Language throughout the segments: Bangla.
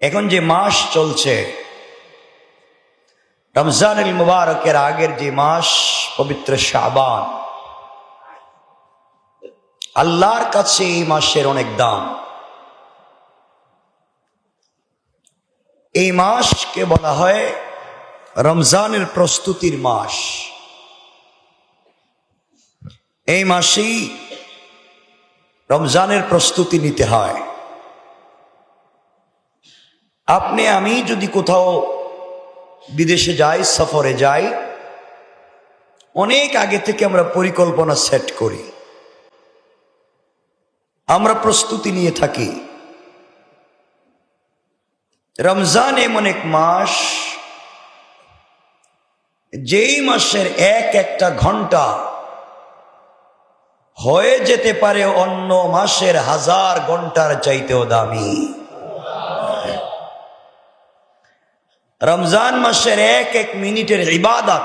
এখন যে মাস চলছে রমজানুল মুবারকের আগের যে মাস পবিত্র শাবান, আল্লাহর কাছে এই মাসের অনেক দাম। এই মাসকে বলা হয় রমজানের প্রস্তুতির মাস। এই মাসেই রমজানের প্রস্তুতি নিতে হয়। আপনি আমি যদি কোথাও বিদেশে যাই, সফরে যাই, অনেক আগে থেকে আমরা পরিকল্পনা সেট করি, আমরা প্রস্তুতি নিয়ে থাকি। রমজান এমন এক মাস, যেই মাসের এক একটা ঘন্টা হয়ে যেতে পারে অন্য মাসের 1000 ঘন্টার চাইতেও দামি। রমজান মাসের এক এক মিনিটের ইবাদত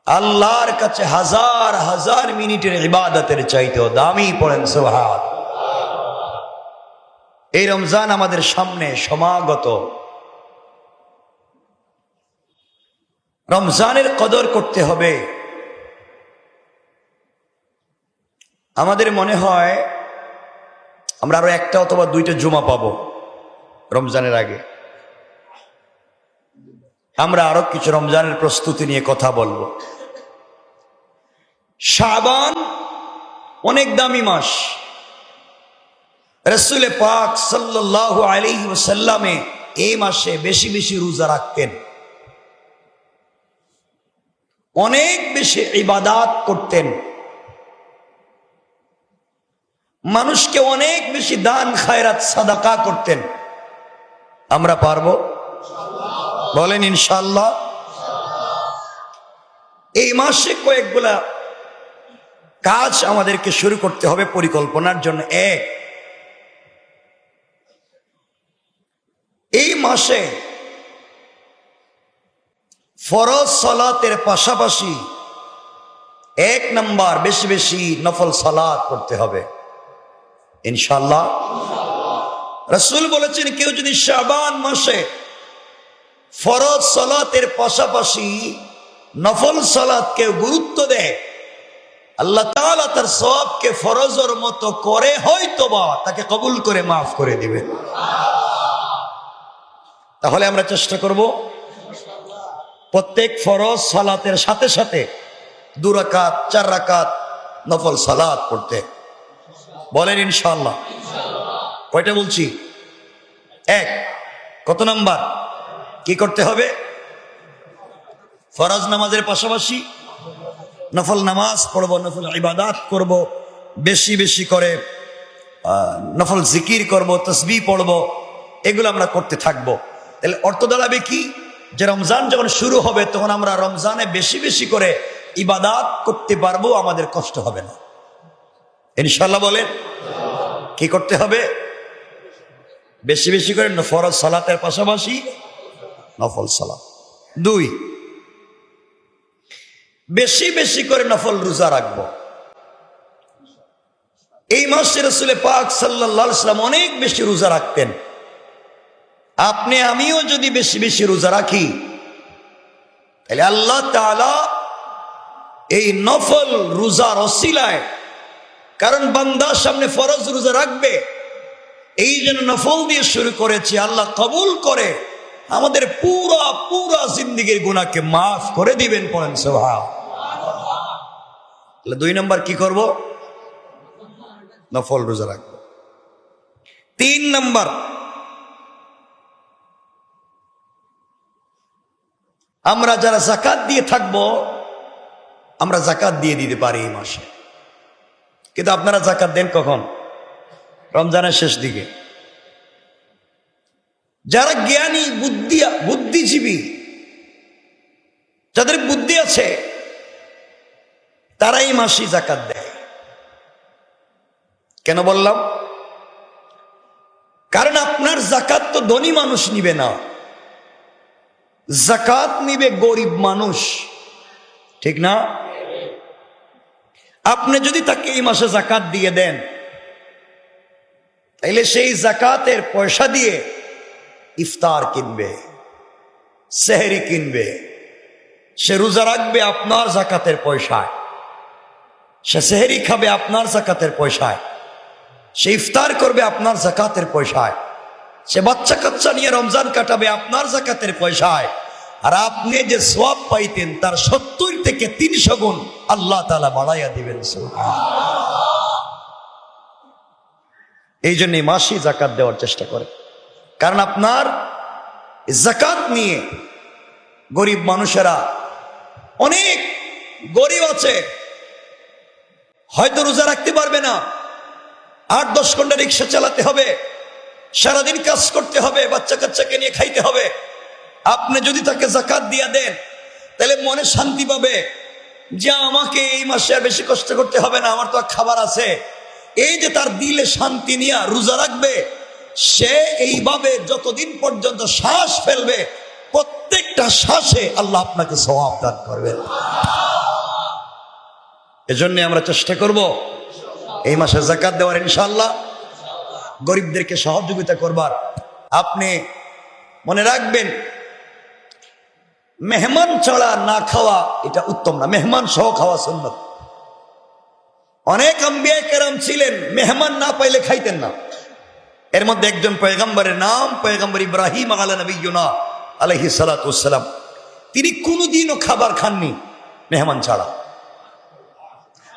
আল্লাহর কাছে 1000 মিনিটের ইবাদতের চাইতেও দামি। পড়েন সুবহান। এই রমজান আমাদের সামনে সমাগত। রমজানের কদর করতে হবে। আমাদের মনে হয় আমরা আরো একটা অথবা 2টা জুমা পাবো রমজানের আগে। আমরা আরো কিছু রমজানের প্রস্তুতি নিয়ে কথা বলবো। শাবান অনেক দামি মাস। রাসূল পাক সাল্লাল্লাহু আলাইহি ওয়াসাল্লামে এই মাসে বেশি বেশি রোজা রাখতেন, অনেক বেশি ইবাদত করতেন, মানুষকে অনেক বেশি দান খায়রাত সাদাকা করতেন। আমরা পারবো? বলেন ইনশাআল্লাহ। এই মাসে কয়েকগুলা কাজ আমাদেরকে শুরু করতে হবে পরিকল্পনার জন্য। এই মাসে ফরজ সালাতের পাশাপাশি 1 নাম্বার বেশি বেশি নফল সালাত করতে হবে ইনশাআল্লাহ। রাসূল বলেছেন, কেউ যদি শাবান মাসে ফরজ সালাতের পাশাপাশি নফল সালাতকে গুরুত্ব দেয়, আল্লাহ তাআলা তার সওয়াবকে ফরজের মতো করে হয়তোবা তাকে কবুল করে মাফ করে দিবেন। তাহলে আমরা চেষ্টা করব প্রত্যেক ফরজ সালাতের সাথে সাথে 2 রাকাত 4 রাকাত নফল সালাত পড়তে। বলেন ইনশাআল্লাহ। কয়টা বলছি? 1। কত নাম্বার? কি করতে হবে? ফরজ নামাজের পাশাপাশি নফল নামাজ পড়বো, নফল ইবাদত করব, বেশি বেশি করে নফল জিকির করব, তাসবিহ পড়ব, এগুলো আমরা করতে থাকবো। তাহলে অর্থ দাঁড়াবে কি, যে রমজান যখন শুরু হবে তখন আমরা রমজানে বেশি বেশি করে ইবাদত করতে পারবো, আমাদের কষ্ট হবে না ইনশাআল্লাহ। বলেন কি করতে হবে? বেশি বেশি করে ফরজ সালাতের পাশাপাশি নফল সালাত। 2, বেশি বেশি করে নফল রোজা রাখবো। এই মাসে রাসূল পাক সাল্লাল্লাহু আলাইহি ওয়াসাল্লাম অনেক বেশি রোজা রাখতেন। আপনি আমিও যদি বেশি বেশি রোজা রাখি, তাহলে আল্লাহ তাআলা এই নফল রোজার ওসিলায়, কারণ বান্দার সামনে ফরজ রোজা রাখবে, এই জন্য নফল দিয়ে শুরু করেছি, আল্লাহ কবুল করে আমাদের পুরা জিন্দেগীর গুনাহকে মাফ করে দিবেন। পড়েন সুবহানাল্লাহ। 2 নাম্বার কি করব? নফল রোজা রাখবো। 3 নাম্বার, আমরা যারা যাকাত দিয়ে থাকবো, আমরা যাকাত দিয়ে দিতে পারি এই মাসে। কিন্তু আপনারা যাকাত দেন কখন? রমজানের শেষ দিকে। যারা জ্ঞানী বুদ্ধিজীবী, যাদের বুদ্ধি আছে, তারা এই মাসে যাকাত দেয়। কেন বললাম? কারণ আপনার যাকাত তো ধনী মানুষ নিবে না, যাকাত নিবে গরিব মানুষ, ঠিক না? আপনি যদি তাকে এই মাসে যাকাত দিয়ে দেন, তাইলে সেই জাকাতের পয়সা দিয়ে ইফতার কিনবে, সেহরি কিনবে, সে রোজা রাখবে আপনার জাকাতের পয়সায়, সে সেহরি খাবে আপনার জাকাতের পয়সায়, সে ইফতার করবে আপনার জাকাতের পয়সায়, সে বাচ্চা কাচ্চা নিয়ে রমজান কাটাবে আপনার জাকাতের পয়সায়। আর আপনি যে সওয়াব পাইতেন তার 70 থেকে 300 গুণ আল্লাহ তাআলা বাড়াইয়া দিবেন। এই জন্য মাসি জাকাত দেওয়ার চেষ্টা করে, কারণ আপনার জাকাত নিয়ে গরিব মানুষেরা, অনেক গরিব আছে হয়তো রোজা রাখতে পারবে না, 8-10 ঘন্টা রিক্সা চালাতে হবে, সারাদিন কাজ করতে হবে, বাচ্চা কাচ্চাকে নিয়ে খাইতে হবে। আপনি যদি তাকে জাকাত দিয়ে দেন তাহলে মনে শান্তি পাবে যে আমাকে এই মাসে আর বেশি কষ্ট করতে হবে না, আমার তো খাবার আছে। এই যে তার দিলে শান্তি নিয়ে রোজা রাখবে, সে এইভাবে যতদিন পর্যন্ত শ্বাস ফেলবে প্রত্যেকটা শ্বাসে আল্লাহ আপনাকে সওয়াব দান করবেন। এজন্য আমরা চেষ্টা করব এই মাসে যাকাত দেওয়ার, ইনশাআল্লাহ গরিবদেরকে সহযোগিতা করবার। আপনি মনে রাখবেন, মেহমান ছাড়া না খাওয়া এটা উত্তম না, মেহমান সহ খাওয়া সুন্নাত। অনেক আম্বিয়া কেরাম ছিলেন মেহমান না পাইলে খাইতেন না। এর মধ্যে একজন পয়গম্বরের নাম পয়গম্বর ইব্রাহিম আলা নবিয়্যিনা আলাইহিস সালাতু ওয়াস সালাম। তিনি কোনোদিনও খাবার খাননি মেহমান ছাড়া।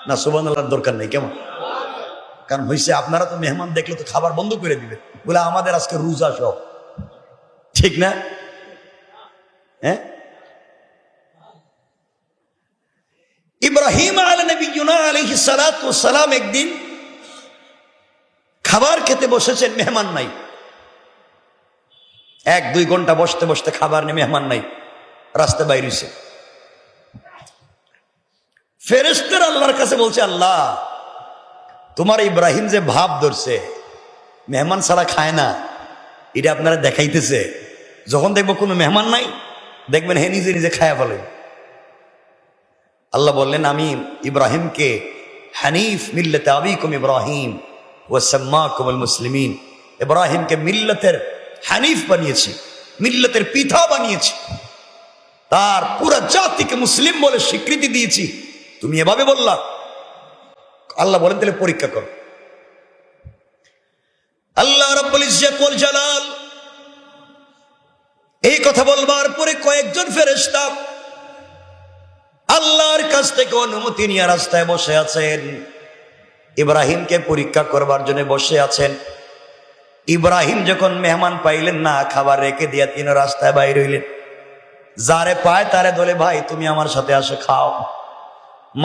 না সুবহানাল্লাহর দরকার নেই, কেমন? কারণ হইছে আপনারা তো মেহমান দেখলে তো খাবার বন্ধ করে দিবেন, বলে আমাদের আজকে রোজা সব, ঠিক না? হ্যাঁ, ইব্রাহিম আলা নবিয়্যিনা আলাইহিস সালাতু ওয়াস সালাম একদিন খাবার খেতে বসেছেন, মেহমান নাই। 1-2 ঘন্টা বসতে বসতে খাবার নেই, মেহমান নাই, রাস্তায় বাইরে হইছে। ফেরেশতারা আল্লাহর কাছে বলছে, আল্লাহ তোমার ইব্রাহিম যে ভাব ধরছে মেহমান ছাড়া খায় না, এটা আপনারা দেখাইতেছে। যখন দেখবো কোনো মেহমান নাই, দেখবেন হে নিজে নিজে খায়া ফেলে। আল্লাহ বললেন, আমি ইব্রাহিমকে হানিফ মিল্লাতে আবিকুম ইব্রাহিম ওয়া সাম্মাকুমুল মুসলিমিন, ইব্রাহিমকে মিল্লাতের হানিফ বানিয়েছি, মিল্লাতের পিতা বানিয়েছি, তার পুরো জাতিকে মুসলিম বলে স্বীকৃতি দিয়েছি। তুমি এভাবে বললা? আল্লাহ বলেন, তাহলে পরীক্ষা করো। আল্লাহ রাব্বুল ইজ্জত ওয়াল জালাল এই কথা বলবার পরে কয়েকজন ফেরেশতা আল্লাহর কাছ থেকে অনুমতি নিয়ে রাস্তায় বসে আছেন, ইব্রাহিমকে পরীক্ষা করবার জন্য বসে আছেন। ইব্রাহিম যখন মেহমান পাইলেন না, খাবার রেখে দিয়ে তিনি রাস্তায় বাইরে হইলেন। যারে পায় তারে বলে, ভাই তুমি আমার সাথে আসো খাও।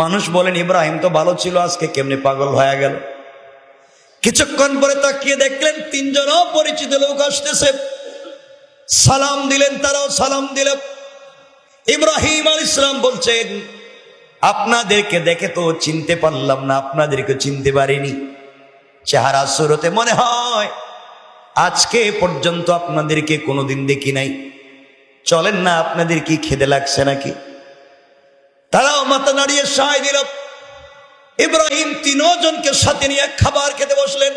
মানুষ বলেন, ইব্রাহিম তো ভালো ছিল, আজকে কেমনে পাগল হয়ে গেল। কিছুক্ষণ পরে তাকিয়ে দেখলেন 3 জন অপরিচিত লোক আসতেছে, সালাম দিলেন, তারাও সালাম দিলেন। ইব্রাহিম আলাইহিস সালাম বলছেন, আপনাদেরকে দেখে তো চিনতে পারলাম না, আপনাদেরকে চিনতে পারিনি, চেহারা সুরতে মনে হয় আজকে পর্যন্ত আপনাদেরকে কোনোদিন দেখি নাই। চলেন না, আপনাদের কি খিদে লাগছে নাকি? তারাও মাথা নাড়িয়ে সায় দিল। ইব্রাহিম 3 জনকে সাথে নিয়ে খাবার খেতে বসলেন,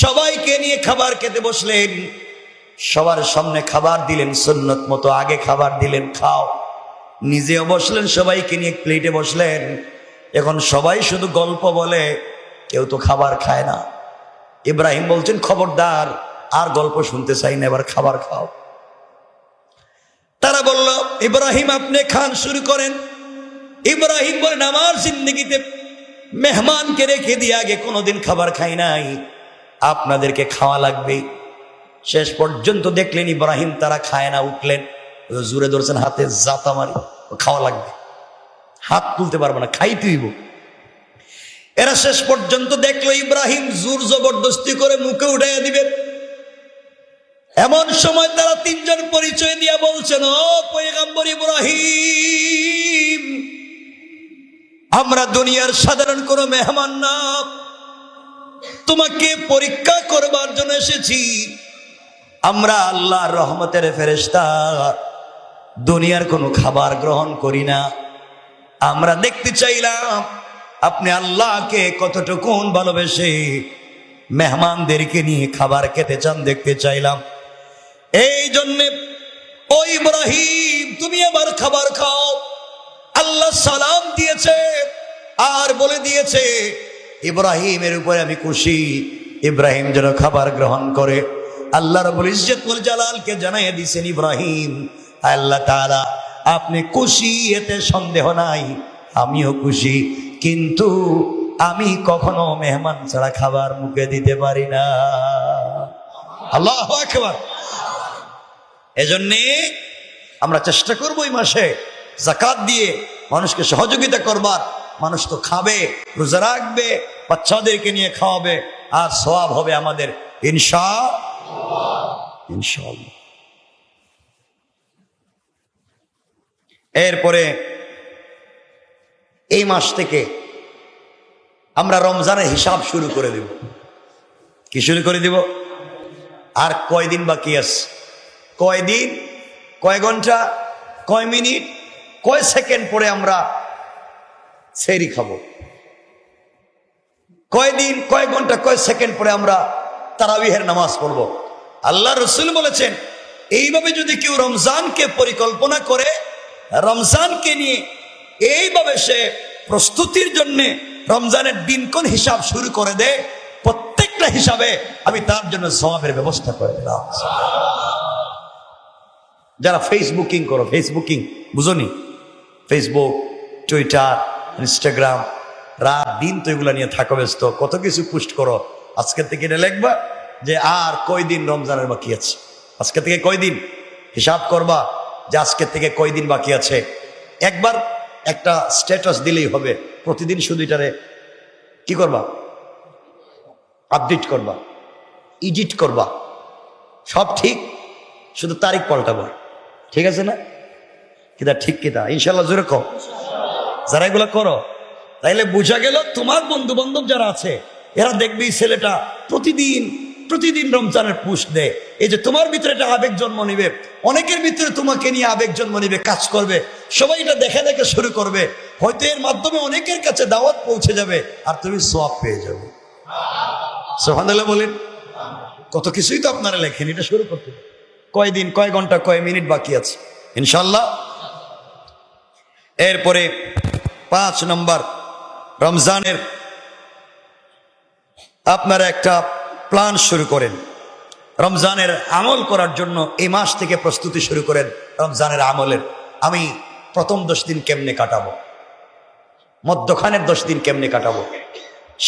সবাইকে নিয়ে খাবার খেতে বসলেন। সবার সামনে খাবার দিলেন, সুন্নত মতো আগে খাবার দিলেন, খাও। নিজেও বসলেন, সবাইকে নিয়ে প্লেটে বসলেন। এখন সবাই শুধু গল্প বলে, কেউ তো খাবার খায় না। ইব্রাহিম বলছেন, খবরদার, আর গল্প শুনতে চাই না, এবার খাবার খাও। তারা বলল, ইব্রাহিম আপনি খান, শুরু করেন। ইব্রাহিম বলেন, আমার জিন্দেগিতে মেহমানকে রেখে দিয়ে আগে কোনোদিন খাবার খাই নাই, আপনাদেরকে খাওয়া লাগবে। শেষ পর্যন্ত দেখলেন ইব্রাহিম তারা খায় না, উঠলেন, জুড়ে ধরছেন হাতে, জাতা মারি, খাওয়া লাগবে, হাত তুলতে পারবো না, খাইতে হইব। এরা শেষ পর্যন্ত দেখলো ইব্রাহিম জোর জবরদস্তি করে মুখে উঠাইয়া দিবে। এমন সময় তারা 3 জন পরিচয় দিয়া বলছেন, ও পয়গম্বর ইব্রাহিম, আমরা দুনিয়ার সাধারণ কোনো মেহমান না, তোমাকে পরীক্ষা করবার জন্য এসেছি। আমরা আল্লাহর রহমতের ফেরেশতা, দুনিয়ার কোনো খাবার গ্রহণ করি না। আমরা দেখতে চাইলাম আপনি আল্লাহকে কতটুকুন ভালোবেসে মেহমানদেরকে নিয়ে খাবার খেতে চান, দেখতে চাইলাম। এই জন্যে ও ইব্রাহিম, তুমি আবার খাবার খাও। আল্লাহ সালাম দিয়েছে আর বলে দিয়েছে ইব্রাহিমের উপরে আমি খুশি, ইব্রাহিম যেন খাবার গ্রহণ করে। আল্লাহ রাব্বুল ইজ্জত ওয়াল জালালকে জানাইয়া দিয়েছেন, ইব্রাহিম আল্লাহ তাআলা আপনি খুশি, এতে সন্দেহ নাই, আমিও খুশি, কিন্তু আমি কখনো মেহমান ছাড়া খাবার মুখে দিতে পারি না। আল্লাহু আকবার। এজন্যে আমরা চেষ্টা করবো এই মাসে যাকাত দিয়ে মানুষকে সহযোগিতা করবার। মানুষ তো খাবে, রোজা রাখবে, বাচ্চাদেরকে নিয়ে খাওয়াবে, আর সওয়াব হবে আমাদের ইনশাআল্লাহ। এরপরে এই মাস থেকে আমরা রমজানের হিসাব শুরু করে দেব। কি শুরু করে দিব? আর কয়দিন বাকি আছে? কয়দিন, কয় ঘন্টা, কয় মিনিট, কয় সেকেন্ড পরে আমরা সেহরি খাবো? কয়দিন, কয় ঘন্টা, কয় সেকেন্ড পরে আমরা তারাবিহের নামাজ পড়বো? আল্লাহ রসুল বলেছেন, এইভাবে যদি কেউ রমজানকে পরিকল্পনা করে, রমজানকে নিয়ে এইভাবে সে প্রস্তুতির জন্য রমজানের দিনক্ষণ হিসাব শুরু করে দেয়, প্রত্যেকটা হিসাবে আমি তার জন্য সওয়াবের ব্যবস্থা করে দিলাম। যারা ফেসবুকিং করো, ফেসবুকিং বুঝনি? ফেসবুক, টুইটার, ইনস্টাগ্রাম, রাত দিন তো এগুলা নিয়ে থাকো ব্যস্ত, কত কিছু পোস্ট করো। আজকের থেকে এটা লিখবা যে আর কয়দিন রমজানের বাকি আছে, আজকে থেকে কয়দিন হিসাব করবা যে আজকের থেকে কয়দিন বাকি আছে। একবার একটা স্ট্যাটাস দিলেই হবে, প্রতিদিন শুধু এটারে কি করবা? আপডেট করবা, এডিট করবা, সব ঠিক, শুধু তারিখ পাল্টাবা। ঠিক আছে না? কিনা ঠিক কিনা? ইনশাল্লাহ জোরে কও। যারা এগুলো করো, তাইলে বোঝা গেল তোমার বন্ধু বান্ধব যারা আছে এরা দেখবে এই ছেলেটা প্রতিদিন রমজানের পোস্ট দেয়। এই যে তোমার ভিতরে একটা আবেগ জন্ম নিবে, অনেকের ভিতরে তোমাকে নিয়ে আবেগ জন্ম নিবে, কাজ করবে, সবাই এটা দেখে দেখে শুরু করবে। হয়তো এর মাধ্যমে অনেকের কাছে দাওয়াত পৌঁছে যাবে আর তুমি সওয়াব পেয়ে যাবে। সুবহানাল্লাহ বলেন। কত কিছুই তো আপনারা লেখেন, এটা শুরু করতে কয়দিন, কয় ঘন্টা, কয় মিনিট বাকি আছে ইনশাল্লাহ। এরপরে 5 নম্বর, রমজানের আপনারা একটা প্ল্যান শুরু করেন। রমজানের আমল করার জন্য এই মাস থেকে প্রস্তুতি শুরু করেন। রমজানের আমলের আমি প্রথম 10 দিন কেমনে কাটাবো, মধ্যখানের 10 দিন কেমনে কাটাবো,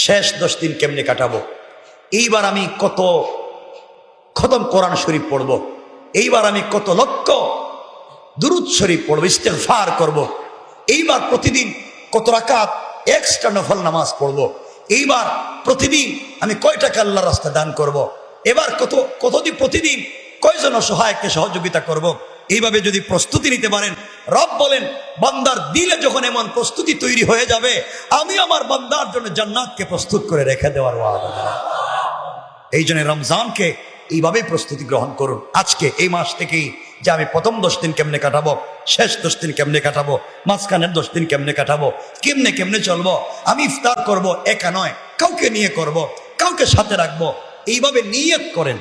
শেষ 10 দিন কেমনে কাটাবো, এইবার আমি কত খতম কোরআন শরীফ পড়বো, এইবার আমি কত লক্ষ দুরূদ শরীফ পড়বো, ইস্তেগফার করব, এইবার প্রতিদিন কত রাকাত এক্সট্রা নফল নামাজ পড়বো, এইবার প্রতিদিন আমি কয় টাকা আল্লাহর রাস্তায় দান করব, এবার কতদিন প্রতিদিন কয়জন অসহায়কে সহযোগিতা করব। এইভাবে যদি প্রস্তুতি নিতে পারেন, রব বলেন বান্দার দিলে যখন এমন প্রস্তুতি তৈরি হয়ে যাবে, আমি আমার বান্দার জন্য জান্নাতকে প্রস্তুত করে রেখে দেওয়ার ওয়াদা। এই জন্য রমজানকে এইভাবেই প্রস্তুতি গ্রহণ করুন। আজকে এই মাস থেকেই যে আমি প্রথম 10 দিন কেমনে কাটাবো, শেষ 10 দিন কেমনে কাটাবো, মাঝখানের 10 দিন কেমনে কাটাবো, কেমনে চলবো। আমি ইফতার করব, একা নয়, কাউকে নিয়ে করব, কাউকে সাথে রাখবো, এইভাবে নিয়ত করেন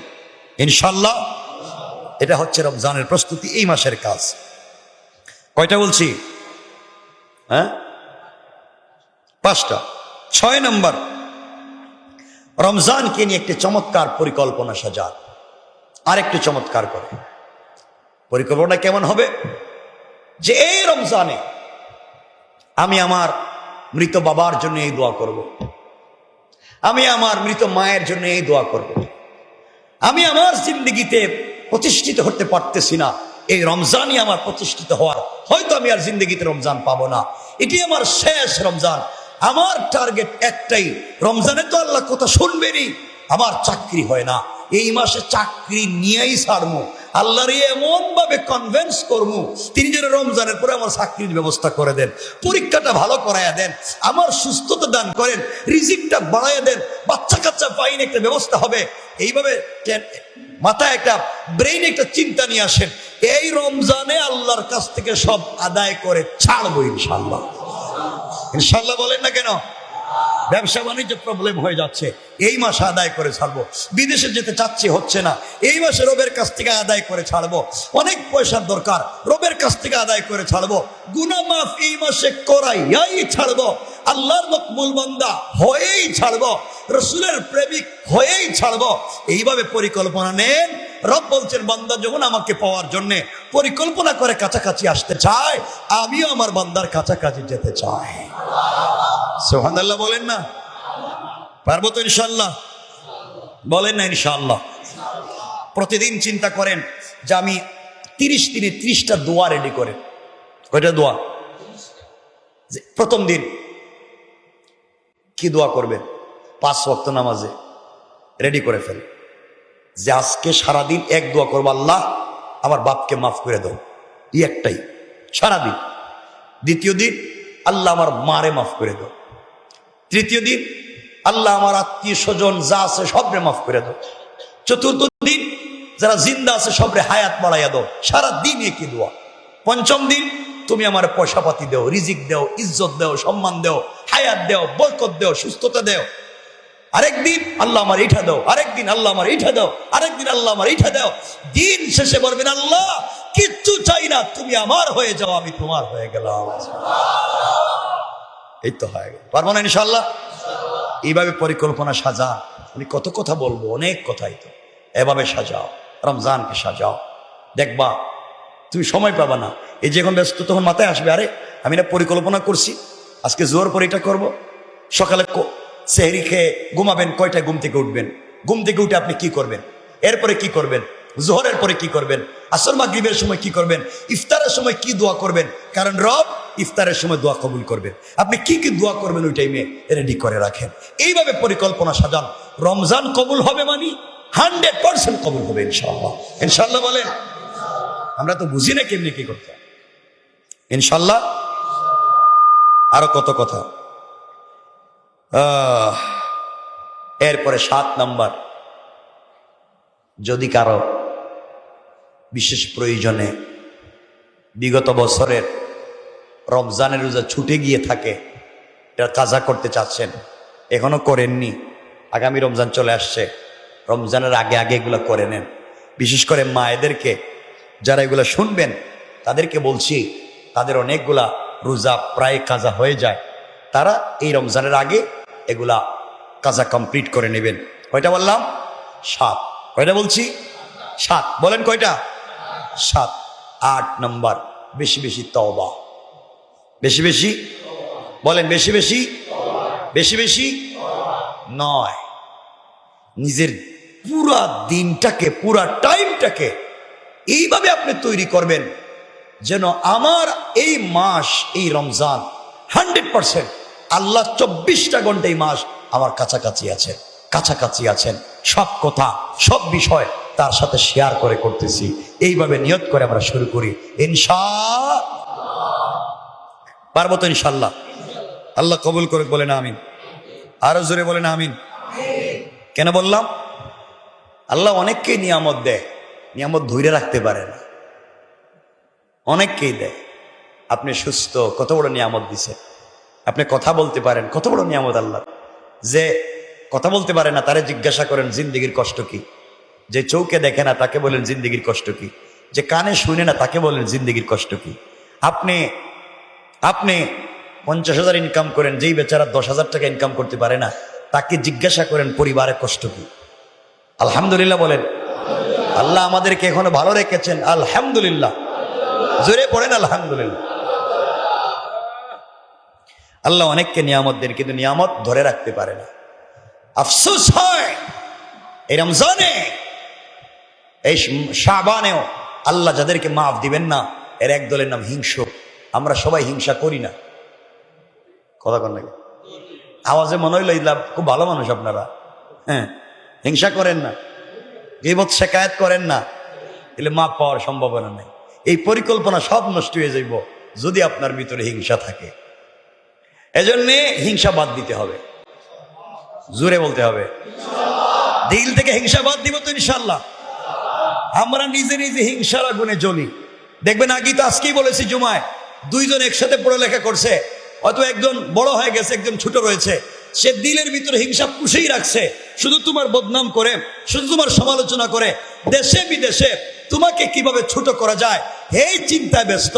ইনশাল্লাহ। এটা হচ্ছে রমজানের প্রস্তুতি, এই মাসের কাজ। কয়টা বলছি? হ্যাঁ, 5টা। 6 নম্বর, রমজানকে নিয়ে একটি চমৎকার পরিকল্পনা সাজান। আরেকটু চমৎকার করে পরিকল্পনা কেমন হবে? যে এই রমজানে আমি আমার মৃত বাবার জন্য এই দোয়া করব, আমি আমার মৃত মায়ের জন্য এই দোয়া করব, আমি আমার জিন্দগিতে প্রতিষ্ঠিত হতে পারতেছি না, এই রমজানই আমার প্রতিষ্ঠিত হওয়ার, হয়তো আমি আর জিন্দগিতে রমজান পাবো না, এটি আমার শেষ রমজান, আমার টার্গেট একটাই, রমজানে তো আল্লাহ কথা শুনবেনি, আমার চাকরি হয় না, এই মাসে চাকরি নিয়েই ছাড়বো, আল্লাহর এমন ভাবে কনভিন্স করবো তিনি যেন রমজানের পরে আমার চাকরির ব্যবস্থা করে দেন, পরীক্ষাটা ভালো করাইয়া দেন, আমার সুস্থতা দান করেন, রিজিকটা বাড়াইয়া দেন, বাচ্চা কাচ্চা পাইন একটা ব্যবস্থা হবে। এইভাবে মাথায় একটা ব্রেইন একটা চিন্তা নিয়ে আসেন, এই রমজানে আল্লাহর কাছ থেকে সব আদায় করে ছাড়বো ইনশাল্লাহ। ইনশাল্লাহ বলেন না কেন? ব্যবসা বাণিজ্য প্রবলেম হয়ে যাচ্ছে, এই মাসে আদায় করে ছাড়বো। বিদেশে যেতে চাচ্ছি, হচ্ছে না, এই মাসে রবের কাছ থেকে আদায় করে ছাড়বো। অনেক পয়সার দরকার, রবের কাছ থেকে আদায় করে ছাড়বো। গুনাহ মাফ এই মাসে করাইয়াই ছাড়বো। আল্লাহর মকবুল বান্দা হয়েই ছাড়বো, রসুলের প্রেমিক হয়েই ছাড়বো। এইভাবে পরিকল্পনা নেন। রব বলছেন, বান্দা যখন আমাকে পাওয়ার জন্য পরিকল্পনা করে কাছাকাছি আসতে চায়, আমিও আমার বান্দার কাছাকাছি যেতে চাই। সুবহানাল্লাহ বলেন না? পারবো তো ইনশাআল্লাহ? বলেন না ইনশাআল্লাহ? প্রতিদিন চিন্তা করেন যে আমি 30 দিনে 30টা দোয়া রেডি করে। কয়টা দোয়া? প্রথম দিন কি দোয়া করবেন? 5 ওয়াক্ত নামাজে রেডি করে ফেল যে আজকে সারাদিন এক দোয়া করবো, আল্লাহ আমার বাপকে মাফ করে দাও, এই একটাই সারাদিন। দ্বিতীয় দিন, আল্লাহ আমার মারে মাফ করে দাও। তৃতীয় দিন, আল্লাহ আমার আত্মীয় স্বজন যা আছে সবরে মাফ করে দাও। চতুর্থ দিন, যারা জিন্দা আছে সবরে হায়াত বাড়াইয়া দাও। সারাদিন একই দোয়া। পঞ্চম দিন, তুমি আমার পয়সা পাতি দেও, রিজিক দেও, ইজ্জত দেও, সম্মান দেও, হায়াত দেও, বরকত দেও, সুস্থতা দেও। আরেকদিন, আল্লাহ আমার এইটা দাও। আরেকদিন, আল্লাহ আমার এইটা দাও। আরেকদিন, আল্লাহ আমার এইটা দাও। দিন শেষে বলবেন, আল্লাহ কিচ্ছু চাই না, তুমি আমার হয়ে যাও, আমি তোমার হয়ে গেলাম। এই তো হয়ে গেল। পারবো না ইনশাআল্লাহ? এইভাবে পরিকল্পনা সাজা। আমি কত কথা বলবো, অনেক কথাই তো। এভাবে সাজাও, রমজানকে সাজাও, দেখবা তুমি সময় পাবা না। এই যখন ব্যস্ত তখন মাথায় আসবে, আরে আমি না পরিকল্পনা করছি, আজকে জোর পরে এটা করবো। সকালে সেহরি খেয়ে ঘুমাবেন, কয়টায় ঘুম থেকে উঠবেন? ঘুম থেকে উঠে আপনি কি করবেন? এরপরে কি করবেন? জোহরের পরে কি করবেন? আসর মাগরিবের সময় কি করবেন? ইফতারের সময় কি দোয়া করবেন? কারণ রব ইফতারের সময় দোয়া কবুল করবেন। আপনি কি কি দোয়া করবেন ওই টাইমে রেডি করে রাখেন। এইভাবে পরিকল্পনা সাজান। রমজান কবুল হবে মানে 100% কবুল হবে ইনশাআল্লাহ। ইনশাআল্লাহ বলেন? আমরা তো বুঝি না কেমনি কি করতে। ইনশাআল্লাহ। আরো কত কথা। এরপরে 7 নাম্বার, যদি কারো বিশেষ প্রয়োজনে বিগত বছরের রমজানের রোজা ছুটে গিয়ে থাকে, এটা কাজা করতে চাচ্ছেন, এখনো করেননি, আগামী রমজান চলে আসছে, রমজানের আগে আগে এগুলো করে নেন। বিশেষ করে মায়েদেরকে, যারা এগুলো শুনবেন তাদেরকে বলছি, তাদের অনেকগুলা রোজা প্রায় কাজা হয়ে যায়, তারা এই রমজানের আগে এগুলা কাজা কমপ্লিট করে নেবেন। কয়টা বললাম? 7। কয়টা বলছি? 7। বলেন কয়টা? 7। 8 নাম্বার, বেশি বেশি তওবা। বেশি বেশি বলেন, বেশি বেশি, বেশি বেশি নয়, নিজের পুরা দিনটাকে, পুরা টাইমটাকে এইভাবে আপনি তৈরি করবেন যেন আমার এই মাস, এই রমজান 100% আল্লাহ 24টা ঘন্টা এই মাস আমার কাছাকাছি আছেন, কাছাকাছি আছেন। সব কথা, সব বিষয় তার সাথে শেয়ার করে করতেছি। এইভাবে নিয়ত করে আমরা শুরু করি ইনশাআল্লাহ। পারবো তো ইনশাআল্লাহ? আল্লাহ কবুল করে বলেন আমিন। আরো জোরে বলেন আমিন। কেন বললাম? আল্লাহ অনেককে নিয়ামত দেয়, নিয়ামত ধরে রাখতে পারে না। অনেককেই দেয়। আপনি সুস্থ, কত বড় নিয়ামত দিছে। আপনি কথা বলতে পারেন, কত বড় নিয়ামত আল্লাহ। যে কথা বলতে পারে না তারে জিজ্ঞাসা করেন জিন্দেগির কষ্ট কি। যে চোখে দেখে না তাকে বলেন জিন্দেগির কষ্ট কি। যে কানে শুনে না তাকে বলেন জিন্দেগির কষ্ট কি। আপনি 50,000 ইনকাম করেন, যেই বেচারা 10,000 টাকা ইনকাম করতে পারে না, তাকে জিজ্ঞাসা করেন পরিবারের কষ্ট কি। আলহামদুলিল্লাহ বলেন। আল্লাহ আমাদেরকে এখনো ভালো রেখেছেন, আলহামদুলিল্লাহ। জোরে পড়েন আলহামদুলিল্লাহ। আল্লাহ অনেককে নিয়ামত দেন, কিন্তু নিয়ামত ধরে রাখতে পারে না। আফসোস হয় এই রমজানে, এই শাবানেও আল্লাহ যাদেরকে মাফ দিবেন না, এর এক দলের নাম হিংসুক। আমরা সবাই হিংসা করি না, কথা কন নাকি? আওয়াজে মনে হইল খুব ভালো মানুষ আপনারা। হ্যাঁ, হিংসা করেন না, গীবত শিকায়াত করেন না, এলে মাপ পাওয়ার সম্ভাবনা নেই। এই পরিকল্পনা সব নষ্ট হয়ে যাইব যদি আপনার ভিতরে হিংসা থাকে। এজন্যে হিংসা বাদ দিতে হবে, জোরে বলতে হবে, দিল থেকে হিংসা বাদ দিব তো ইনশাআল্লাহ। আমরা নিজে নিজে হিংসার আগুনে জ্বলি। দেখবেন, আগে তো আজকেই বলেছি জুমায়, 2 জন একসাথে পড়ালেখা করছে, হয়তো একজন বড় হয়ে গেছে, একজন ছোট রয়েছে। সে দিলের ভিতরে হিংসা পুষেই রাখছে, শুধু তোমার বদনাম করে, শুধু তোমার সমালোচনা করে, দেশে বিদেশে তোমাকে কিভাবে ছোট করা যায় এই চিন্তায় ব্যস্ত।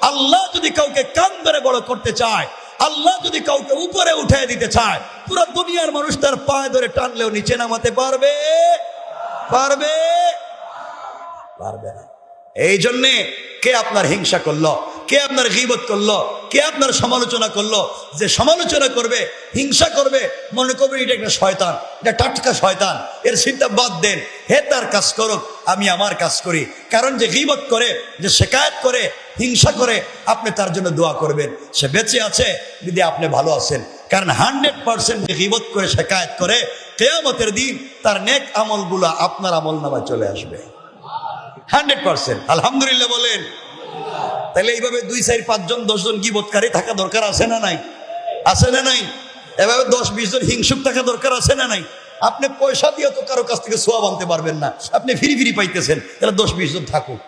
আল্লাহ যদি কাউকে কান ধরে বড় করতে চায়, আল্লাহ যদি কাউকে উপরে উঠে দিতে চায়, পুরো দুনিয়ার মানুষ তার পায়ে ধরে টানলেও নিচে নামাতে পারবে? পারবে? পারবে না। এই জন্যে কে আপনার হিংসা করলো, কে আপনার গীবত করলো, কে আপনার সমালোচনা করলো, যে সমালোচনা করবে, হিংসা করবে, মনে করবেন এটা একটা শয়তান, এটা টাটকা শয়তান, এর চিন্তা বাদ দেন, হে তার কাজ করুক, আমি আমার কাজ করি। কারণ যে গীবত করে, যে শিকায়ত করে, হিংসা করে, আপনি তার জন্য দোয়া করবেন, সে বেঁচে আছে যদি আপনি ভালো আছেন। কারণ 100% যে গীবত করে, শিকায়ত করে, কিয়ামতের দিন তার নেক আমলগুলো আপনার আমল নামায় চলে আসবে 100%। আলহামদুলিল্লাহ বলেন। তাহলে এইভাবে 2, 4, 5 জন 10 জন গীবতকারী থাকা দরকার আছে না নাই? আছে না নাই? এভাবে 10, 20 জন হিংসুক থাকা দরকার আছে না নাই? আপনি পয়সা দিয়ে তো কারো কাছ থেকে সোয়াব আনতে পারবেন না, আপনি ফিরি ফিরি পাইতেছেন, তাহলে 10, 20 জন থাকুক,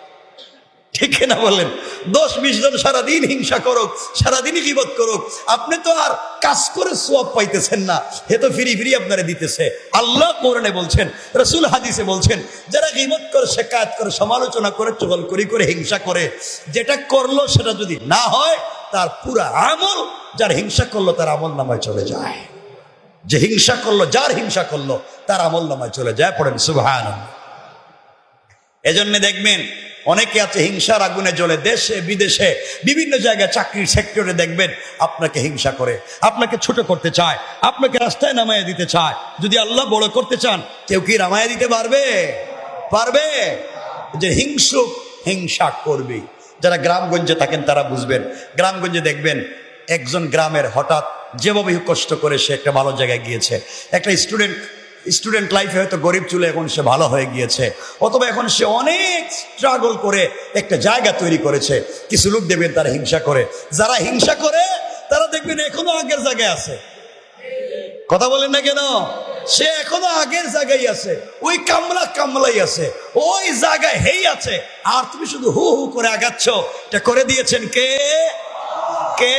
ঠিক না বলেন? 10, 20 জন সারাদিন হিংসা করুক, সারাদিনই গীবত করুক, আপনি তো আর কাজ করে সোয়াব পাইতেছেন না, হে তো ফিরি ফিরি আপনারা দিতেছে। আল্লাহ কোরআনে বলছেন, রাসূল হাদিসে বলছেন, যারা গীবত করে, শিকায়ত করে, সমালোচনা করে, চগলখড়ি করে, হিংসা করে, যেটা করলো সেটা যদি না হয়, তার পুরা আমল, যার হিংসা করলো তার আমল নামায় চলে যায়। যে হিংসা করলো, যার হিংসা করলো তার আমল নামায় চলে যায়। পড়েন সুবহানাল্লাহ। এজন্য দেখবেন অনেকে আছে হিংসার আগুনে জ্বলে, দেশে বিদেশে বিভিন্ন জায়গায় চাকরির সেক্টরে দেখবেন আপনাকে হিংসা করে, আপনাকে ছোট করতে চায়, আপনাকে রাস্তায় নামাইয়া দিতে চায়। যদি আল্লাহ বড় করতে চান, কেউ কি নামাইয়া দিতে পারবে? পারবে? যে হিংসুক হিংসা করবে। যারা গ্রামগঞ্জে থাকেন তারা বুঝবেন। গ্রামগঞ্জে দেখবেন একজন গ্রামের হঠাৎ যেভাবে কষ্ট করে সে একটা ভালো জায়গায় গিয়েছে, একটা স্টুডেন্ট লাইফে হয়তো গরিব ছিল, এখন সে ভালো হয়ে গিয়েছে, অথবা এখন সে অনেক স্ট্রাগল করে একটা জায়গা তৈরি করেছে। কিছু লোক দেখবেন তারা হিংসা করে। যারা হিংসা করে তারা দেখবেন এখনো আগের জায়গায় আছে। কথা বলেন না কেন? সে এখনো আগের জায়গায় আছে, ওই কামলাই আছে, ওই জায়গায় হেই আছে, আর তুমি শুধু হু হু করে আগাচ্ছ। এটা করে দিয়েছেন কে? কে?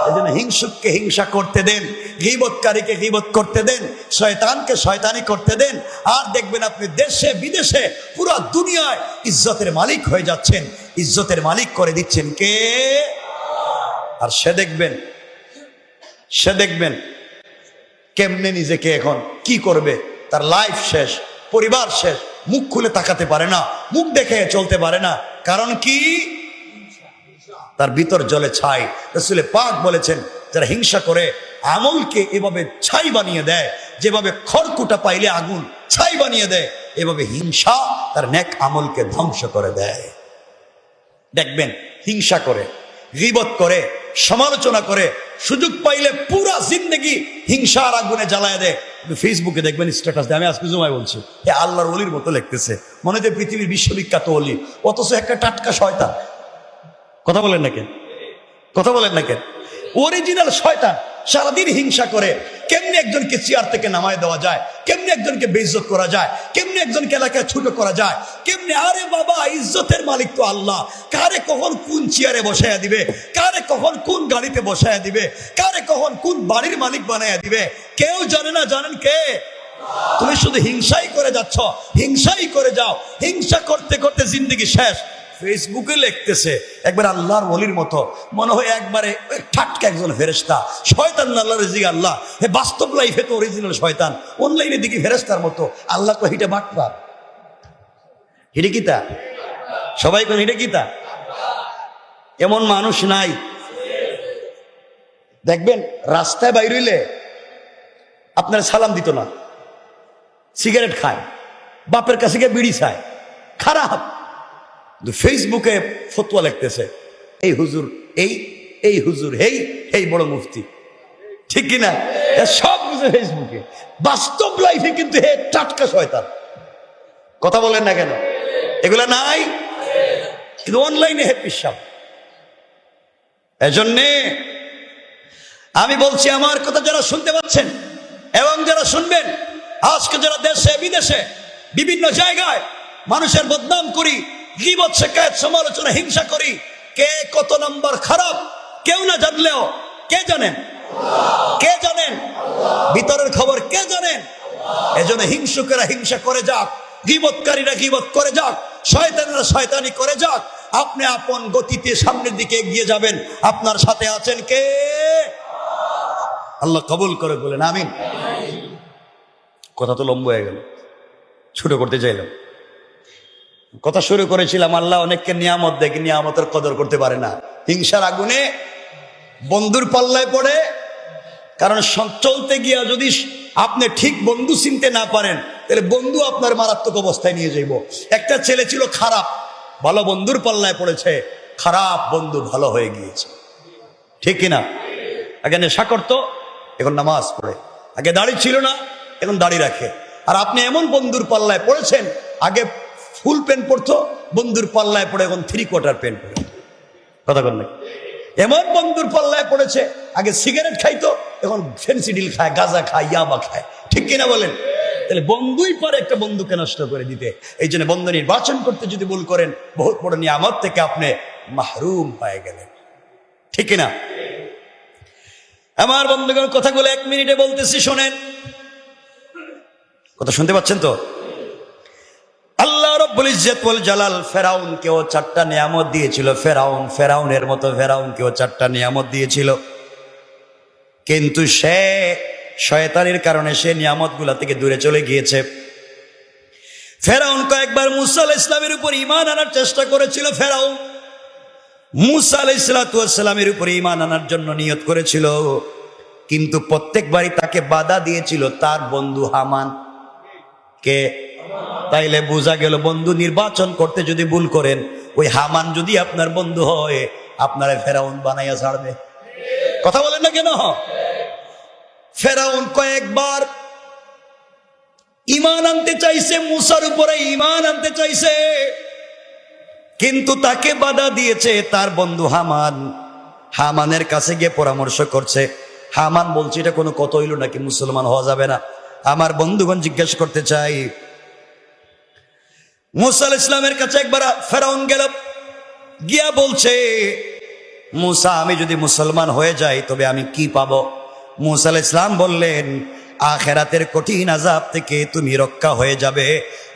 এজন্য হিংসুককে হিংসা করতে দেন, গীবতকারীকে গীবত করতে দেন, শয়তানকে শয়তানি করতে দেন, আর দেখবেন আপনি দেশে বিদেশে পুরো দুনিয়ায় ইজ্জতের মালিক হয়ে যাচ্ছেন। ইজ্জতের মালিক করে দিচ্ছেন কে? আর সে দেখবেন কেমনে নিজেকে এখন কি করবে, তার লাইফ শেষ, পরিবার শেষ, মুখ খুলে তাকাতে পারে না, মুখ দেখে চলতে পারে না। কারণ কি? তার ভিতর জ্বলে ছাই। রাসূল পাক বলেছেন, যারা হিংসা করে আমলকে এভাবে ছাই বানিয়ে দেয়, যেভাবে খড়কুটা পাইলে আগুন ছাই বানিয়ে দেয়, এভাবে হিংসা তার নেক আমলকে ধ্বংস করে দেয়। দেখবেন হিংসা করে, গীবত করে, সমালোচনা করে, সুযোগ পাইলে পুরা জিন্দেগি হিংসার আগুনে জ্বালায় দেয়। ফেসবুকে দেখবেন স্ট্যাটাস দেয়, আমি আজকে জুমায় বলছি, এ আল্লাহর ওলির মতো লিখতেছে, মনে হয় পৃথিবীর বিশ্ববিখ্যাত ওলি, অথচ একটা টাটকা শয়তান। কথা বলেন না কেন? কথা বলেন না কেন? অরিজিনাল শয়তান সারাদিন হিংসা করে। কেমনি একজনকে চেয়ার থেকে নামায় দেওয়া যায়, কেমনি একজনকে বেইজ্জত করা যায়, কেমনি একজনকে এলাকায় ছোট করা যায়, কেমনি। আরে বাবা, ইজ্জতের মালিক তো আল্লাহ। কারে কখন কোন চেয়ারে বসাইয়া দিবে, কারে কখন কোন গাড়িতে বসাইয়া দিবে, কারে কখন কোন বাড়ির মালিক বানাইয়া দিবে, কেউ জানে না। জানেন কে? তুমি শুধু হিংসাই করে যাচ্ছ, হিংসাই করে যাও। হিংসা করতে করতে জিন্দগি শেষ। ফেসবুকে লিখতেছে একবার আল্লাহর ওলির মতো, মনে হয় একবারে ঠাটকা একজন ফেরেশতা। শয়তান আল্লাহর রিজিক আল্লাহ, হে বাস্তব লাইফে তো অরিজিনাল শয়তান, অনলাইনে দেখি ফেরেশতার মতো। আল্লাহ কো হিটা বাটপার, হিটে কিতা, সবাই কোন হিটে কিতা। এমন মানুষ নাই। দেখবেন রাস্তায় বাইর হইলে আপনার সালাম দিত না, সিগারেট খায়, বাপের কাছে গিয়ে বিড়ি খায়, খারাপ। ফেসবুকে ফতোয়া লিখতেছে, এই হুজুর এই হুজুর এই বড় মুফতি, ঠিক কিনা? সব কিছু ফেসবুকে। বাস্তব লাইফে কিন্তু হে টাটকা শয়তান। কথা বলেন না কেন? এগুলা নাই, কিন্তু অনলাইনে হে পিসাব। এজন্যে আমি বলছি, আমার কথা যারা শুনতে পাচ্ছেন এবং যারা শুনবেন, আজকে যারা দেশে বিদেশে বিভিন্ন জায়গায় মানুষের বদনাম করি, গীবত, শিকায়ত, সমালোচনা, হিংসা করি, কে কত নাম্বার খারাপ কেউ না জানলেও কে জানেন? কে জানেন? ভিতরের খবর কে জানেন? এজন্য হিংসুকেরা হিংসা করে যাক, গীবতকারীরা গীবত করে যাক, শয়তানেরা শয়তানি করে যাক, আপনি আপন গতিতে সামনের দিকে এগিয়ে যাবেন। আপনার সাথে আছেন কে? আল্লাহ কবুল করে বলেন আমিন। কথা তো লম্বা হয়ে গেল, ছোট করতে চাইলাম। কথা শুরু করেছিলাম আল্লাহ অনেককে নিয়ামত দেখে নিয়ামতের কদর করতে পারে না, হিংসার আগুনে বন্ধুর পাল্লায় পড়ে। কারণ চলতে গিয়া যদি আপনি ঠিক বন্ধু চিনতে না পারেন, তাহলে বন্ধু আপনার মারাত্মক অবস্থায় নিয়ে যাইব। একটা ছেলে ছিল খারাপ, ভালো বন্ধুর পাল্লায় পড়েছে, খারাপ বন্ধু ভালো হয়ে গিয়েছে, ঠিক কিনা? আগে নেশা করতো, এখন নামাজ পড়ে। আগে দাড়ি ছিল না, এখন দাড়ি রাখে। আর আপনি এমন বন্ধুর পাল্লায় পড়েছেন, আগে ফুল প্যান্ট পরতো, বন্ধুর পাল্লায় পড়ে এখন 3/4 প্যান্ট পরে। কথা বল না? এমন বন্ধুর পাল্লায় পড়েছে, আগে সিগারেট খাইতো, এখন ফেন্সিডিল খায়, গাঁজা খায়, ইয়াবা খায়, ঠিক কিনা বলেন? তাহলে বন্ধুই পারে একটা বন্ধুকে নষ্ট করে দিতে। এই জন্য বন্ধু নির্বাচন করতে যদি ভুল করেন, বহুত বড় নিয়ামত থেকে আপনি মাহরুম হয়ে গেলেন, ঠিক কিনা? আমার বন্ধুগণ, কথাগুলো 1 মিনিটে বলতেছি, শোনেন। কথা শুনতে পাচ্ছেন তো? আল্লাহ রব্বুল ইজ্জত ওয়াল জালাল ফেরাউনকেও 4টা নিয়ামত দিয়েছিল। ফেরাউনের মতো ফেরাউনকেও 4টা নিয়ামত দিয়েছিল, কিন্তু সে শয়তানের কারণে সে নিয়ামতগুলা থেকে দূরে চলে গিয়েছে। ফেরাউন কয়েকবার মুসা আলাইহিস সালামের উপর ঈমান আনার চেষ্টা করেছিল। ফেরাউন মুসা আলাইহিস সালামের উপর ঈমান আনার জন্য নিয়ত করেছিল, কিন্তু প্রত্যেকবারই তাকে বাধা দিয়েছিল তার বন্ধু হামান। কে? তাইলে বোঝা গেল, বন্ধু নির্বাচন করতে যদি ভুল করেন, ওই হামান যদি আপনার বন্ধু হয়, আপনারা ফেরাউন বানাইয়া ছাড়বে। কথা বলেন না কেন? ফেরাউন কয়েকবার ঈমান আনতে চাইছে, মুসার উপরে ঈমান আনতে চাইছে, কিন্তু তাকে বাধা দিয়েছে তার বন্ধু হামান। হামানের কাছে গিয়ে পরামর্শ করছে। হামান বলছে, এটা কোনো কত হইল নাকি, মুসলমান হওয়া যাবে না। আমার বন্ধুগণ জিজ্ঞেস করতে চাই, মুসা আলাইহিস সালামের কাছে একবার ফেরাউন গেল, গিয়া বলছে, মুসা, আমি যদি মুসলমান হয়ে যাই তবে আমি কি পাবো? মুসা আলাইহিস সালাম বললেন, আখিরাতের কঠিন আযাব থেকে তুমি রক্ষা হয়ে যাবে।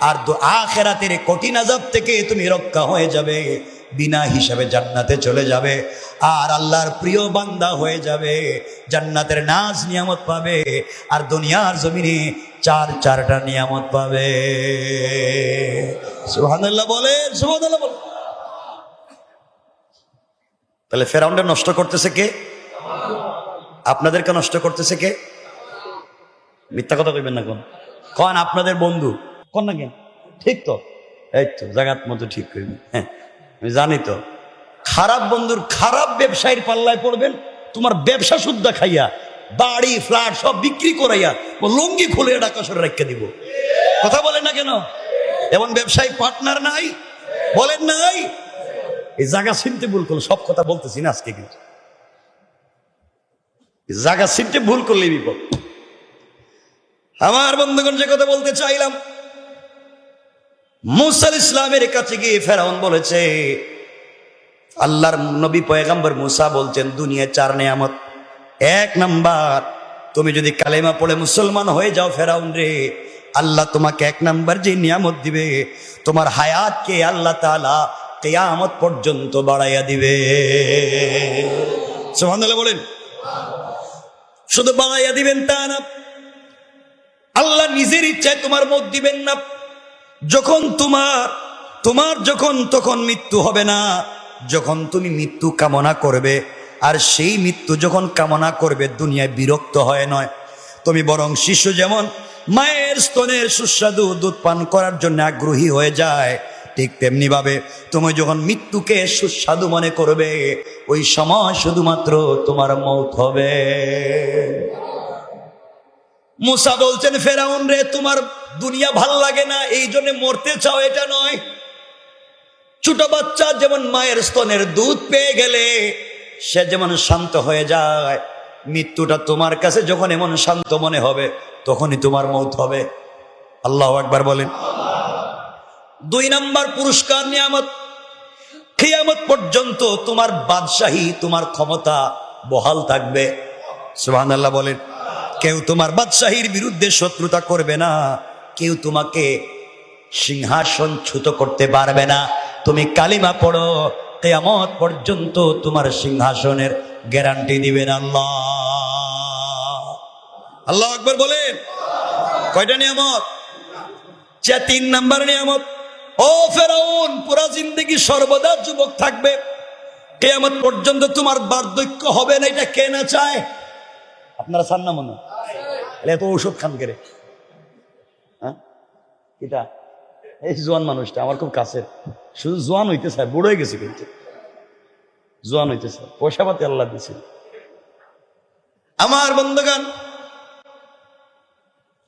আর আখিরাতের কঠিন আযাব থেকে তুমি রক্ষা হয়ে যাবে, বিনা হিসাবে জান্নাতে চলে যাবে, আর আল্লাহর প্রিয় বান্দা হয়ে যাবে, জান্নাতের নাজ নিয়ামত পাবে, আর দুনিয়ার জমিনে 4টা নিয়ামত পাবে। সুবহানাল্লাহ বলেন, সুবহানাল্লাহ বলেন। তাহলে ফেরাউনটা নষ্ট করতেছে কে? আপনাদেরকে নষ্ট করতেছে কে? মিথ্যা কথা কইবেন না, কোন আপনাদের বন্ধু কোন না কেন? ঠিক তো, এই তো জায়গাত মতো ঠিক করবেন। হ্যাঁ, আমি জানি তো। খারাপ বন্ধুর খারাপ ব্যবসায়ীর পাল্লায় পড়বেন, তোমার ব্যবসা শুদ্ধা খাইয়া, বাড়ি ফ্ল্যাট সব বিক্রি করাইয়া ও লুঙ্গি খুলে এটা কসরে রেখে দিব। কথা বলেন না কেন? এমন ব্যবসায়ী পার্টনার নাই? বলেন নাই? এই জায়গা চিনতে ভুল করলো, সব কথা বলতেছি না আজকে, কিন্তু জায়গা চিনতে ভুল করলে বিপদ। আমার বন্ধুগণ, যে কথা বলতে চাইলাম, মুসা আলাইহিস সালামের কাছে গিয়ে ফেরাউন বলেছে, আল্লাহর নবী পয়গম্বর মুসা বলছেন দুনিয়ার 4 নিয়ামত। 1 নাম্বার, তুমি যদি কালেমা পড়ে মুসলমান হয়ে যাও ফেরাউন রে, আল্লাহ তোমাকে 1 নাম্বার যে নিয়ামত দিবে, তোমার হায়াতকে আল্লাহ তাআলা কিয়ামত পর্যন্ত বাড়াইয়া দিবে। সুবহানাল্লাহ বলেন। শুধু বাড়াইয়া দিবেন তা না, আল্লাহ নিজের ইচ্ছায় তোমার মত দিবেন না। যখন তোমার যখন তখন মৃত্যু হবে না, যখন তুমি মৃত্যু কামনা করবে, আর সেই মৃত্যু যখন কামনা করবে দুনিয়ায় বিরক্ত হয় নয়, তুমি বরং শিশু যেমন মায়ের স্তনের সুস্বাদু দুধ পান করার জন্য আগ্রহী হয়ে যায়, ঠিক তেমনি ভাবে তুমি যখন মৃত্যুকে সুস্বাদু মনে করবে, ওই সময় শুধুমাত্র তোমার মৌত হবে। মুসা বলছেন, ফেরাউন রে, তোমার দুনিয়া ভাল লাগে না এই জন্য মরতে চাও, এটা নয়। ছোট বাচ্চা যেমন মায়ের স্তনের দুধ পেয়ে গেলে সে যেমন শান্ত হয়ে যায়, মৃত্যুটা তোমার কাছে যখন এমন শান্ত মনে হবে, তখনই তোমার মৌত হবে। আল্লাহু আকবার বলেন। 2 নাম্বার পুরস্কার নিয়ামত, কিয়ামত পর্যন্ত তোমার বাদশাহী, তোমার ক্ষমতা বহাল থাকবে। সুবহানাল্লাহ বলেন। কেউ তোমার বাদশাহীর বিরুদ্ধে শত্রুতা করবে না, কেউ তোমাকে সিংহাসনচ্যুত করতে পারবে না। তুমি কালিমা পড়ো, কিয়ামত পর্যন্ত তোমার সিংহাসনের গ্যারান্টি দিবেন আল্লাহ। আল্লাহু আকবার বলেন। কয়টা নিয়ামত? 3 নাম্বার নিয়ামত। ও ফেরাউন, পুরা জিন্দেগি সর্বদা যুবক থাকবে, কিয়ামত পর্যন্ত তোমার বার্ধক্য হবে না। এটা কে না চায়? আপনারা চান না মনে? এত ঔষধ খান করে? হ্যাঁ, এটা এই জোয়ান মানুষটা আমার খুব কাছের, শুধু জোয়ান হইতে চায়, বুড়ো হয়ে গেছে কিন্তু জোয়ান হইতে চায়, পয়সা পাতি আল্লাহ দিয়েছে। আমার বন্ধুগণ,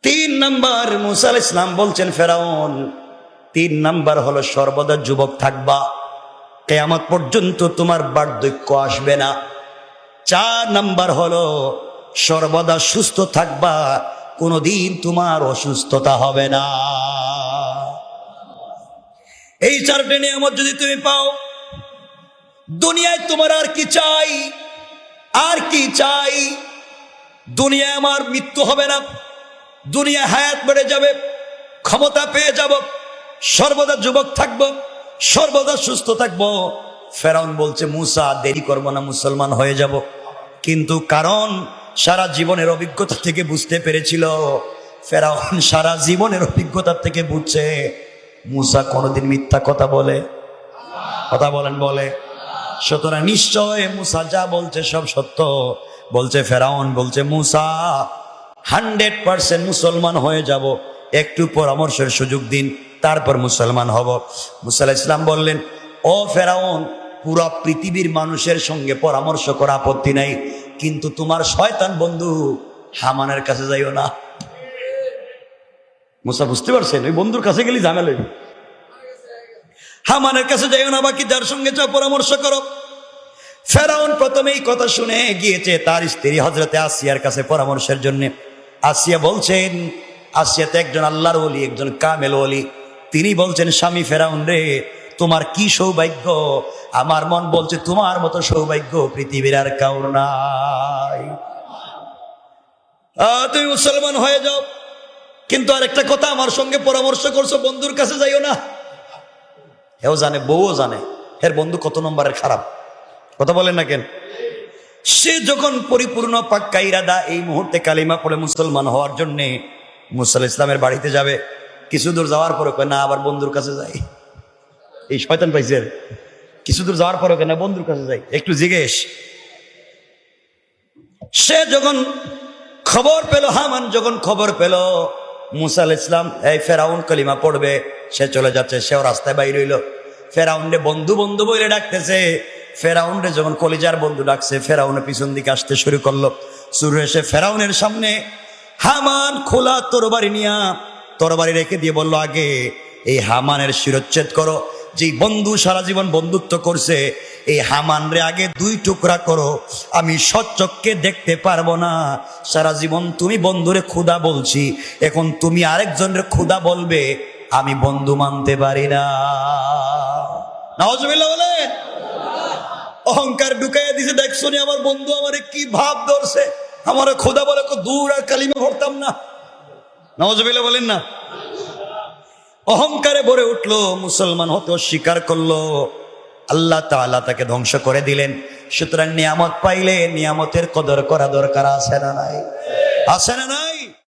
3 নাম্বার মুসা আলাইহিস সালাম বলছেন ফেরাউন, 3 নাম্বার হলো সর্বদা যুবক থাকবা, কিয়ামত পর্যন্ত তোমার বার্ধক্য আসবে না। 4 নাম্বার হলো সর্বদা সুস্থ থাকবা, কোনোদিন তোমার অসুস্থতা হবে না। এই 4টে নিয়ামত যদি তুমি পাও, দুনিয়ায় তোমার আর কি চাই? আর কি চাই? দুনিয়ায় আমার মৃত্যু হবে না, দুনিয়া হায়াত বেড়ে যাবে, ক্ষমতা পেয়ে যাব, সর্বদা যুবক থাকবো, সর্বদা সুস্থ থাকবো। ফেরাউন বলছে মুসা, দেরি করবো না, মুসলমান হয়ে যাব। কিন্তু কারণ সারা জীবনের অভিজ্ঞতা থেকে বুঝতে পেরেছিল, ফেরাউন সারা জীবনের অভিজ্ঞতা থেকে বুঝছে মুসা কোনোদিন মিথ্যা কথা বলে, কথা বলেন, বলে। সুতরাং নিশ্চয় মুসা যা বলছে সব সত্য। বলছে ফেরাউন, বলছে মুসা 100% মুসলমান হয়ে যাব, একটু পরামর্শের সুযোগ দিন, তারপর মুসলমান হব। মুসা আলাইহিস সালাম বললেন, ও ফেরাউন, পুরো পৃথিবীর মানুষের সঙ্গে পরামর্শ করা আপত্তি নাই, কিন্তু তোমার শয়তান বন্ধু হামানের কাছে যাইও না। মুসা বুঝতে পারছেন, ওই বন্ধুর কাছে গেলে ঝামেলা হইবে। হামানের কাছে যাইও না, বাকি যার সঙ্গে যা পরামর্শ করো। ফেরাউন প্রথমে এই কথা শুনে গিয়েছে তার স্ত্রী হযরতে আসিয়ার কাছে পরামর্শের জন্য। আসিয়া বলছেন, আসিয়া তো একজন আল্লাহর ওলি, একজন কামেল ওলি। তিনি বলছেন, স্বামী ফেরাউন রে, তোমার কি সৌভাগ্য, আমার মন বলছে তোমার মতো সৌভাগ্য পৃথিবীর আর কাউর নাই। তুমি মুসলমান হয়ে যাও, কিন্তু আরেকটা কথা, আমার সঙ্গে পরামর্শ করছো, বন্ধুর কাছে যাইও না। এও জানে, বউও জানে এর বন্ধু কত নম্বরের খারাপ, কথা বলেন না কেন? সে যখন পরিপূর্ণ পাক্কা ইরাদা এই মুহূর্তে কালিমা পড়ে মুসলমান হওয়ার জন্য মুসা আলাইহিস সালামের বাড়িতে যাবে, কিছু দূর যাওয়ার পরে কয় না, আবার বন্ধুর কাছে যাই। এই শয়তান পাইছে, কিছু দূর যাওয়ার পরে কেন বন্ধুর কাছে যাই, একটু জিজ্ঞেস। সে যখন খবর পেল, হামান যখন খবর পেল মুসা আলাইহিস সালাম এই ফেরাউন কালিমা পড়বে, সে চলে যাচ্ছে, সেও রাস্তায় বাইর হইল। ফেরাউন রে বন্ধু বন্ধু বলে ডাকতেছে। ফেরাউন রে যখন কলিজার বন্ধু ডাকছে, ফেরাউনের পিছন দিকে আসতে শুরু করলো। শুরু এসে ফেরাউনের সামনে হামান খোলা তরবারি নিয়া তরবারি রেখে দিয়ে বলল, আগে এই হামানের শিরচ্ছেদ করো। যেই বন্ধু সারা জীবন বন্ধুত্ব করছে, এই হামান রে আগে 2 টুকরা করো। আমি সচক্ষে দেখতে পারবো না, সারা জীবন তুমি বন্ধুরে খুদা বলছি, এখন তুমি আরেকজনের খুদা বলবে, আমি বন্ধু মানতে পারি না। নাউজুবিল্লাহ বলেন। অহংকার ঢুকাইয়া দিছে, দেখছো নি আমার বন্ধু আমারে কি ভাব ধরছে, আমার খোদা বলে দূর আর কালিমা পড়তাম না। নাউজুবিল্লাহ বলেন না। অহংকারে ভরে উঠলো, মুসলমান হতে অস্বীকার করলো, আল্লাহ তাআলা তাকে ধ্বংস করে দিলেন। সুতরাং নিয়ামত পাইলে নিয়ামতের কদর করা দরকার আছে না নাই? আছে না নাই?